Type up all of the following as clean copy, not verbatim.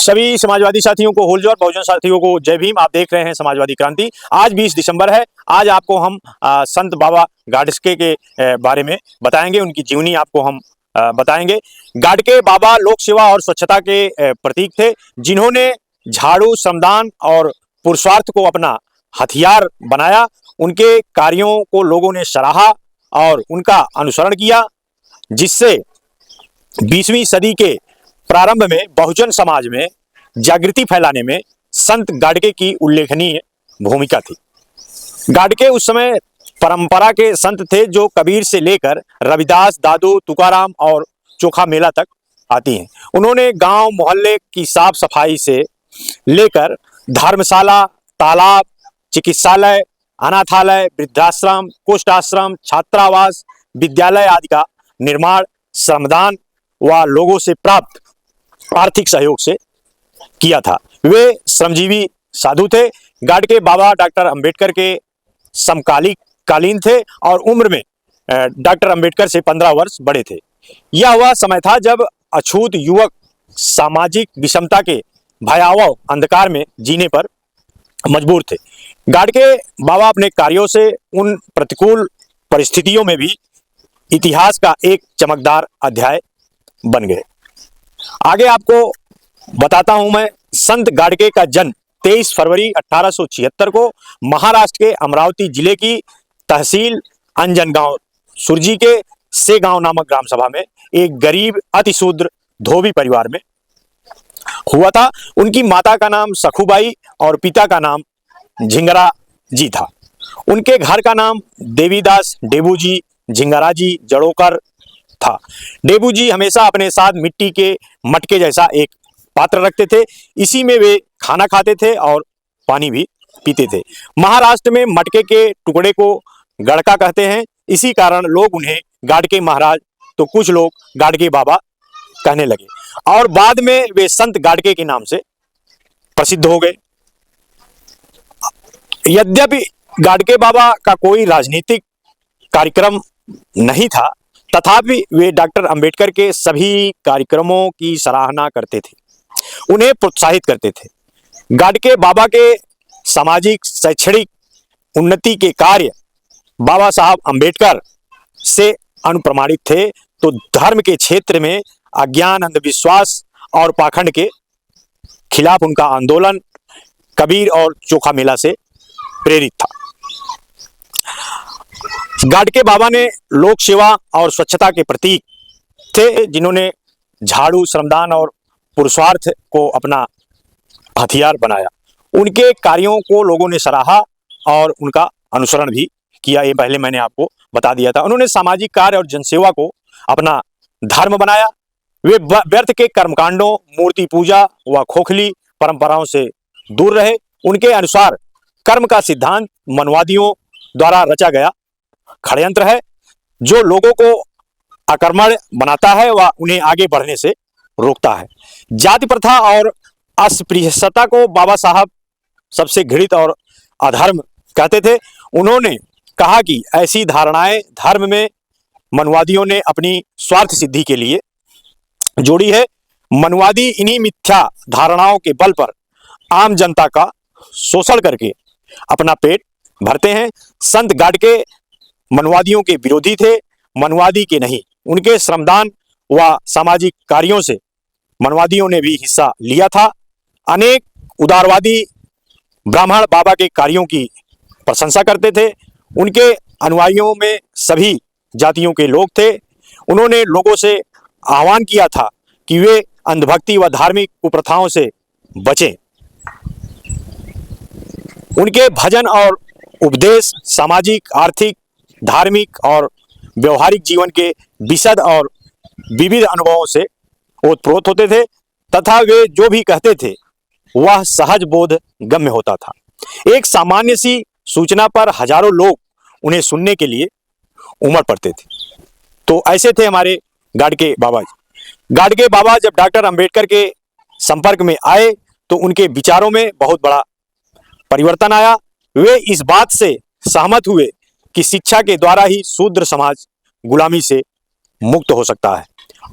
सभी समाजवादी साथियों को होलजोर और बहुजन साथियों को जय भीम। आप देख रहे हैं समाजवादी क्रांति। आज 20 दिसंबर है। आज आपको हम संत बाबा गाडगे के बारे में बताएंगे, उनकी जीवनी आपको हम बताएंगे। गाडगे बाबा लोक सेवा और स्वच्छता के प्रतीक थे, जिन्होंने झाड़ू, श्रमदान और पुरुषार्थ को अपना हथियार बनाया। उनके कार्यों को लोगों ने सराहा और उनका अनुसरण किया, जिससे 20वीं सदी के प्रारंभ में बहुजन समाज में जागृति फैलाने में संत गाडगे की उल्लेखनीय भूमिका थी। गाडगे उस समय परंपरा के संत थे, जो कबीर से लेकर रविदास, दादू, तुकाराम और चोखा मेला तक आती हैं। उन्होंने गांव मोहल्ले की साफ सफाई से लेकर धर्मशाला, तालाब, चिकित्सालय, अनाथालय, वृद्धाश्रम, कुष्ठ आश्रम, छात्रावास, विद्यालय आदि का निर्माण श्रमदान व लोगों से प्राप्त आर्थिक सहयोग से किया था। वे श्रमजीवी साधु थे। गाडगे बाबा डॉक्टर अंबेडकर के समकालीन थे और उम्र में डॉक्टर अंबेडकर से 15 वर्ष बड़े थे। यह वह समय था जब अछूत युवक सामाजिक विषमता के भयावह अंधकार में जीने पर मजबूर थे। गाडगे बाबा अपने कार्यों से उन प्रतिकूल परिस्थितियों में भी इतिहास का एक चमकदार अध्याय बन गए। आगे आपको बताता हूं मैं। संत गाडगे का जन्म 23 फरवरी 1876 को महाराष्ट्र के अमरावती जिले की तहसील अंजनगांव सुरजी के सेगांव नामक ग्राम सभा में एक गरीब अतिशूद्र धोबी परिवार में हुआ था। उनकी माता का नाम सखुबाई और पिता का नाम झिंगरा जी था। उनके घर का नाम देवीदास डेबूजी झिंगराजी जड़ोकर था। डेबूजी हमेशा अपने साथ मिट्टी के मटके जैसा एक पात्र रखते थे। इसी में वे खाना खाते थे और पानी भी पीते थे। महाराष्ट्र में मटके के टुकड़े को गड़का कहते हैं। इसी कारण लोग उन्हें गाडगे महाराज, तो कुछ लोग गाडगे बाबा कहने लगे और बाद में वे संत गाडगे के नाम से प्रसिद्ध हो गए। यद्यपि गाडगे बाबा का कोई राजनीतिक कार्यक्रम नहीं था, तथापि वे डॉक्टर अंबेडकर के सभी कार्यक्रमों की सराहना करते थे, उन्हें प्रोत्साहित करते थे। गाडगे बाबा के सामाजिक शैक्षणिक उन्नति के कार्य बाबा साहब अंबेडकर से अनुप्रमाणित थे, तो धर्म के क्षेत्र में अज्ञान, अंधविश्वास और पाखंड के खिलाफ उनका आंदोलन कबीर और चोखा मेला से प्रेरित था। गाडगे बाबा ने लोक सेवा और स्वच्छता के प्रतीक थे, जिन्होंने झाड़ू, श्रमदान और पुरुषार्थ को अपना हथियार बनाया। उनके कार्यों को लोगों ने सराहा और उनका अनुसरण भी किया। ये पहले मैंने आपको बता दिया था। उन्होंने सामाजिक कार्य और जनसेवा को अपना धर्म बनाया। वे व्यर्थ के कर्मकांडों, मूर्ति पूजा व खोखली परंपराओं से दूर रहे। उनके अनुसार कर्म का सिद्धांत मनवादियों द्वारा रचा गया षड्यंत्र है, जो लोगों को अकर्मण्य बनाता है व उन्हें आगे बढ़ने से रोकता है। जाति प्रथा और अस्पृश्यता को बाबा साहब सबसे घृणित और अधर्म कहते थे। उन्होंने कहा कि ऐसी धारणाएं धर्म में मनवादियों ने अपनी स्वार्थ सिद्धि के लिए जोड़ी है। मनवादी इन्हीं मिथ्या धारणाओं के बल पर आम जनता का शोषण करके अपना पेट भरते हैं। संत गाडगे मनवादियों के विरोधी थे, मनवादी के नहीं। उनके श्रमदान व सामाजिक कार्यों से मनवादियों ने भी हिस्सा लिया था। अनेक उदारवादी ब्राह्मण बाबा के कार्यों की प्रशंसा करते थे। उनके अनुयायियों में सभी जातियों के लोग थे। उन्होंने लोगों से आह्वान किया था कि वे अंधभक्ति व धार्मिक कुप्रथाओं से बचें। उनके भजन और उपदेश सामाजिक, आर्थिक, धार्मिक और व्यवहारिक जीवन के विशद और विविध अनुभवों से ओतप्रोत होते थे, तथा वे जो भी कहते थे वह सहज बोध गम्य होता था। एक सामान्य सी सूचना पर हजारों लोग उन्हें सुनने के लिए उमड़ पड़ते थे। तो ऐसे थे हमारे गाडगे बाबा जी। गाडगे बाबा जब डॉक्टर अंबेडकर के संपर्क में आए तो उनके विचारों में बहुत बड़ा परिवर्तन आया। वे इस बात से सहमत हुए कि शिक्षा के द्वारा ही शूद्र समाज गुलामी से मुक्त हो सकता है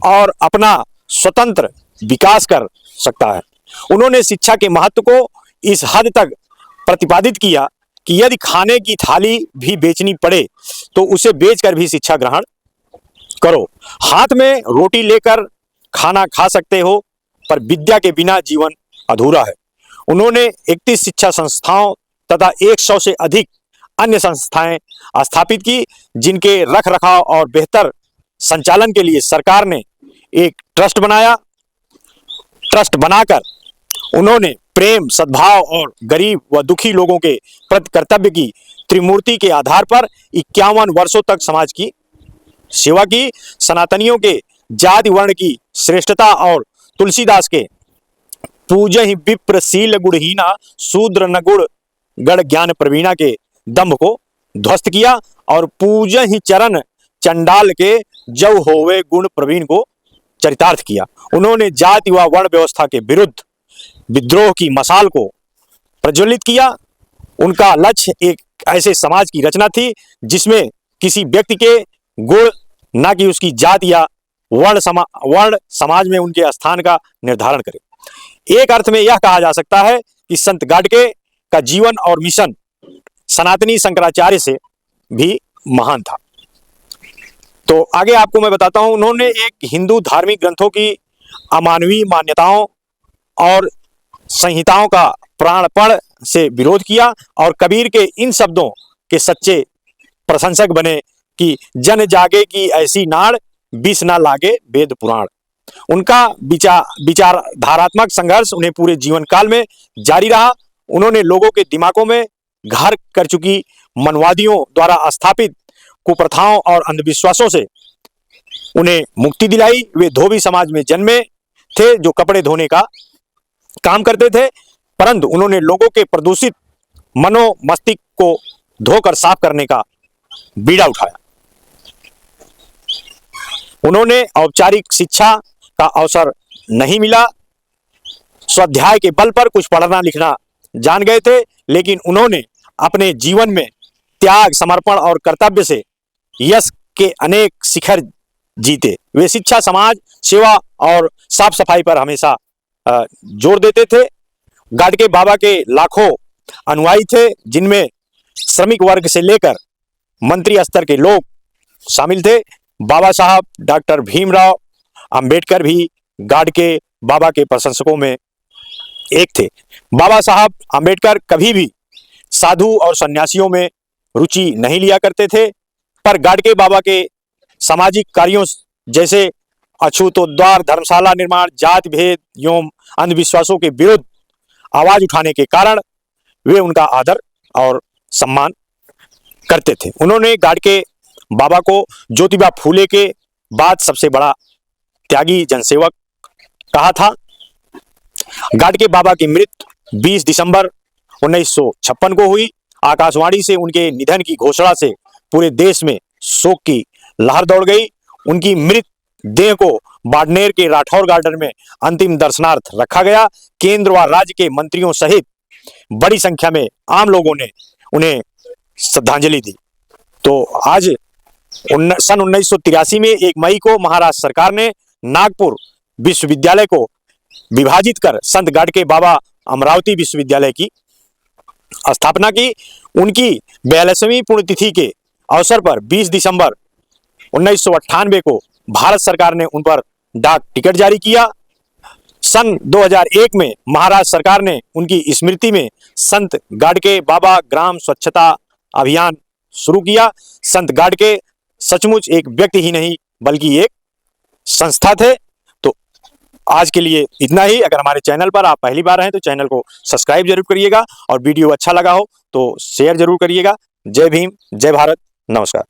और अपना स्वतंत्र विकास कर सकता है। उन्होंने शिक्षा के महत्व को इस हद तक प्रतिपादित किया कि यदि खाने की थाली भी बेचनी पड़े तो उसे बेचकर भी शिक्षा ग्रहण करो। हाथ में रोटी लेकर खाना खा सकते हो, पर विद्या के बिना जीवन अधूरा है। उन्होंने 31 शिक्षा संस्थाओं तथा 100 से अधिक अन्य संस्थाएं स्थापित की, जिनके रख रखाव और बेहतर संचालन के लिए सरकार ने एक ट्रस्ट बनाया। ट्रस्ट बनाकर उन्होंने प्रेम, सद्भाव और गरीब व दुखी लोगों के प्रति कर्तव्य की त्रिमूर्ति के आधार पर 51 वर्षों तक समाज की सेवा की। सनातनियों के जाति वर्ण की श्रेष्ठता और तुलसीदास के पूजहि विप्र शील गुणहीना शूद्र न गुण गण ज्ञान प्रवीणा के दंभ को ध्वस्त किया और पूजहि चरण चंडाल के जव होवे गुण प्रवीण को चरितार्थ किया। उन्होंने जाति व वर्ण व्यवस्था के विरुद्ध विद्रोह की मशाल को प्रज्वलित किया। उनका लक्ष्य एक ऐसे समाज की रचना थी जिसमें किसी व्यक्ति के गुण, न कि उसकी जाति या वर्ण समाज में उनके स्थान का निर्धारण करे। एक अर्थ में यह कहा जा सकता है कि संत गाडगे का जीवन और मिशन सनातनी शंकराचार्य से भी महान था। तो आगे आपको मैं बताता हूं, उन्होंने एक हिंदू धार्मिक ग्रंथों की अमानवीय मान्यताओं और संहिताओं का प्राणपण से विरोध किया और कबीर के इन शब्दों के सच्चे प्रशंसक बने कि जन जागे की ऐसी नाड़, विष ना लागे वेद पुराण। उनका विचारधारात्मक संघर्ष उन्हें पूरे जीवन काल में जारी रहा। उन्होंने लोगों के दिमागों में घर कर चुकी मनवादियों द्वारा स्थापित कुप्रथाओं और अंधविश्वासों से उन्हें मुक्ति दिलाई। वे धोबी समाज में जन्मे थे जो कपड़े धोने का काम करते थे, परंतु उन्होंने लोगों के प्रदूषित मनो मस्तिष्क को धोकर साफ करने का बीड़ा उठाया। उन्होंने औपचारिक शिक्षा का अवसर नहीं मिला, स्वाध्याय के बल पर कुछ पढ़ना लिखना जान गए थे, लेकिन उन्होंने अपने जीवन में त्याग, समर्पण और कर्तव्य से यश के अनेक शिखर जीते। वे शिक्षा, समाज सेवा और साफ सफाई पर हमेशा जोर देते थे। गाडगे बाबा के लाखों अनुयायी थे, जिनमें श्रमिक वर्ग से लेकर मंत्री स्तर के लोग शामिल थे। बाबा साहब डॉक्टर भीमराव अंबेडकर भी गाडगे बाबा के प्रशंसकों में एक थे। बाबा साहब अंबेडकर कभी भी साधु और सन्यासियों में रुचि नहीं लिया करते थे, पर गाडगे बाबा के सामाजिक कार्यों जैसे अछूतोद्धार, धर्मशाला निर्माण, जाति भेद एवं अंधविश्वासों के विरुद्ध आवाज उठाने के कारण वे उनका आदर और सम्मान करते थे। उन्होंने गाडगे बाबा को ज्योतिबा फूले के बाद सबसे बड़ा त्यागी जनसेवक कहा था। गाडगे बाबा की मृत्यु 20 दिसंबर 1956 को हुई। आकाशवाणी से उनके निधन की घोषणा से पूरे देश में शोक की लहर दौड़ गई। उनकी मृत देह को बाड़मेर के राठौर गार्डन में अंतिम दर्शनार्थ रखा गया। केंद्र व राज्य के मंत्रियों सहित बड़ी संख्या में आम लोगों ने उन्हें श्रद्धांजलि दी। तो आज सन 1983 में 1 मई को महाराष्ट्र सरकार ने नागपुर विश्वविद्यालय को विभाजित कर संत गाडगे बाबा अमरावती विश्वविद्यालय की स्थापना की। उनकी 42वीं पुण्यतिथि के अवसर पर 20 दिसंबर 1998 को भारत सरकार ने उन पर डाक टिकट जारी किया। सन 2001 में महाराष्ट्र सरकार ने उनकी स्मृति में संत गाडगे बाबा ग्राम स्वच्छता अभियान शुरू किया। संत गाडगे सचमुच एक व्यक्ति ही नहीं बल्कि एक संस्था थे। तो आज के लिए इतना ही। अगर हमारे चैनल पर आप पहली बार हैं तो चैनल को सब्सक्राइब जरूर करिएगा और वीडियो अच्छा लगा हो तो शेयर जरूर करिएगा। जय भीम, जय भारत, नमस्कार।